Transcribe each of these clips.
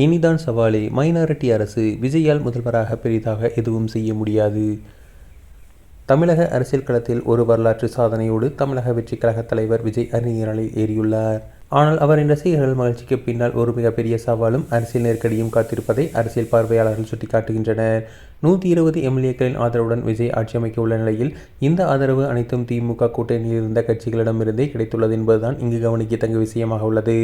இனிதான் சவாலே. மைனாரிட்டி அரசு. விஜயால் முதல்வராக பெரிதாக எதுவும் செய்ய முடியாது. தமிழக அரசியல் களத்தில் ஒரு வரலாற்று சாதனையோடு தமிழக வெற்றிக் கழக தலைவர் விஜய் அறிஞர்களில் ஏறியுள்ளார். ஆனால் அவரின் ரசிகர்கள் மகிழ்ச்சிக்கு பின்னால் ஒரு மிகப்பெரிய சவாலும் அரசியல் நெருக்கடியும் காத்திருப்பதை அரசியல் பார்வையாளர்கள் சுட்டிக்காட்டுகின்றனர். 120 எம்எல்ஏக்களின் ஆதரவுடன் விஜய் ஆட்சி அமைக்க உள்ள நிலையில் இந்த ஆதரவு அனைத்தும் திமுக கூட்டணியில் இருந்த கட்சிகளிடமிருந்தே கிடைத்துள்ளது என்பதுதான் இங்கு கவனிக்கத்தக்க விஷயமாக உள்ளது.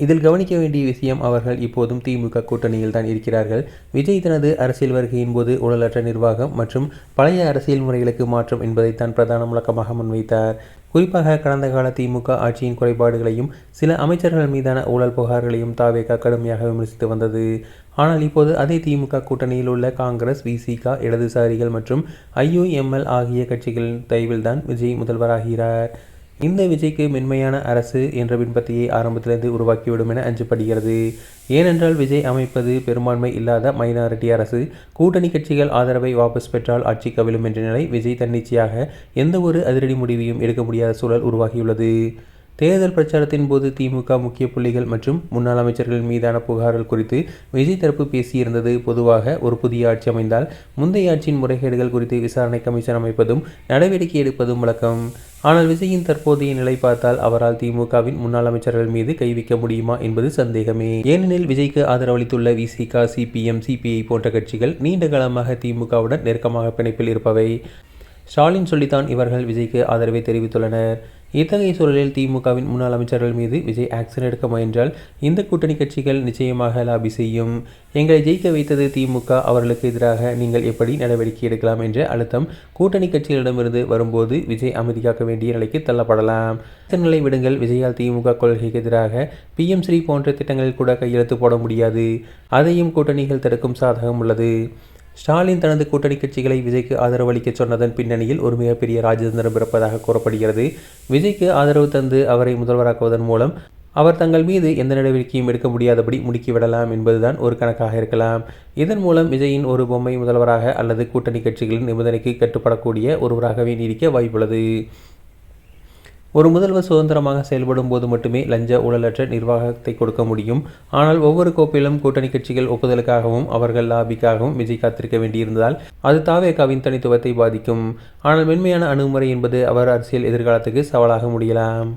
இதில் கவனிக்க வேண்டிய விஷயம், அவர்கள் இப்போதும் திமுக கூட்டணியில் தான் இருக்கிறார்கள். விஜய் தனது அரசியல் வருகையின் போது ஊழலற்ற நிர்வாகம் மற்றும் பழைய அரசியல் முறைகளுக்கு மாற்றம் என்பதைத்தான் பிரதான முழக்கமாக முன்வைத்தார். குறிப்பாக கடந்த கால திமுக ஆட்சியின் குறைபாடுகளையும் சில அமைச்சர்கள் மீதான ஊழல் புகார்களையும் தாவேகா கடுமையாக விமர்சித்து வந்தது. ஆனால் இப்போது அதே திமுக கூட்டணியில் உள்ள காங்கிரஸ், விசிக, இடதுசாரிகள் மற்றும் ஐயுஎம்எல் ஆகிய கட்சிகளின் தயவில்தான் விஜய் முதல்வராகிறார். இந்த விஜய்க்கு மென்மையான அரசு என்ற பின்பத்தையே ஆரம்பத்திலிருந்து உருவாக்கிவிடும் என அஞ்சப்படுகிறது. ஏனென்றால் விஜய் அமைப்பது பெரும்பான்மை இல்லாத மைனாரிட்டி அரசு. கூட்டணி கட்சிகள் ஆதரவை வாபஸ் பெற்றால் ஆட்சி கவிழும் என்ற நிலை. விஜய் தன்னிச்சையாக எந்த ஒரு அதிரடி முடிவையும் எடுக்க முடியாத சூழல் உருவாகியுள்ளது. தேர்தல் பிரச்சாரத்தின் போது திமுக முக்கிய புள்ளிகள் மற்றும் முன்னாள் அமைச்சர்கள் மீதான புகார்கள் குறித்து விஜய் தரப்பு பேசியிருந்தது. பொதுவாக ஒரு புதிய ஆட்சி அமைந்தால் முந்தைய ஆட்சியின் முறைகேடுகள் குறித்து விசாரணை கமிஷன் அமைப்பதும் நடவடிக்கை எடுப்பதும் வழக்கம். ஆனால் விஜயின் தற்போதைய நிலை பார்த்தால் அவரால் திமுகவின் முன்னாள் அமைச்சர்கள் மீது கை வைக்க முடியுமா என்பது சந்தேகமே. ஏனெனில் விஜய்க்கு ஆதரவளித்துள்ள விசிக, சிபிஎம், சிபிஐ போன்ற கட்சிகள் நீண்ட காலமாக திமுகவுடன் நெருக்கமாக பிணைப்பில் இருப்பவை. ஸ்டாலின் சொல்லித்தான் இவர்கள் விஜய்க்கு ஆதரவை தெரிவித்துள்ளனர். இத்தகைய சூழலில் திமுகவின் முன்னாள் அமைச்சர்கள் மீது விஜய் ஆக்ஷன் எடுக்க முயன்றால் இந்த கூட்டணி கட்சிகள் நிச்சயமாக லாபி செய்யும். எங்களை ஜெயிக்க வைத்தது திமுக, அவர்களுக்கு எதிராக நீங்கள் எப்படி நடவடிக்கை எடுக்கலாம் என்ற அழுத்தம் கூட்டணி கட்சிகளிடமிருந்து வரும்போது விஜய் அமைதி காக்க வேண்டிய நிலைக்கு தள்ளப்படலாம். இந்த நிலை விடுங்கள். விஜயால் திமுக கொள்கைக்கு எதிராக PM ஸ்ரீ போன்ற திட்டங்களில் கூட கையெழுத்து போட முடியாது. அதையும் கூட்டணிகள் தடுக்கும் சாதகம் உள்ளது. ஸ்டாலின் தனது கூட்டணி கட்சிகளை விஜய்க்கு ஆதரவு அளிக்க சொன்னதன் பின்னணியில் ஒரு மிகப்பெரிய ராஜதந்திரம் பிறப்பதாக கூறப்படுகிறது. விஜய்க்கு ஆதரவு தந்து அவரை முதல்வராக்குவதன் மூலம் அவர் தங்கள் மீது எந்த நடவடிக்கையும் எடுக்க முடியாதபடி முடுக்கிவிடலாம் என்பதுதான் ஒரு கணக்காக இருக்கலாம். இதன் மூலம் விஜயின் ஒரு பொம்மை முதல்வராக அல்லது கூட்டணி கட்சிகளின் நிபந்தனைக்கு கட்டுப்படக்கூடிய ஒருவராகவே நீடிக்க வாய்ப்புள்ளது. ஒரு முதல்வர் சுதந்திரமாக செயல்படும் போது மட்டுமே லஞ்ச ஊழலற்ற நிர்வாகத்தை கொடுக்க முடியும். ஆனால் ஒவ்வொரு கோப்பிலும் கூட்டணி கட்சிகள் ஒப்புதலுக்காகவும் அவர்கள் லாபிக்காகவும் விஜய் காத்திருக்க வேண்டியிருந்தால் அது தாவேகாவின் தனித்துவத்தை பாதிக்கும். ஆனால் மென்மையான அணுகுமுறை என்பது அவர் அரசியல் எதிர்காலத்துக்கு சவாலாக முடியலாம்.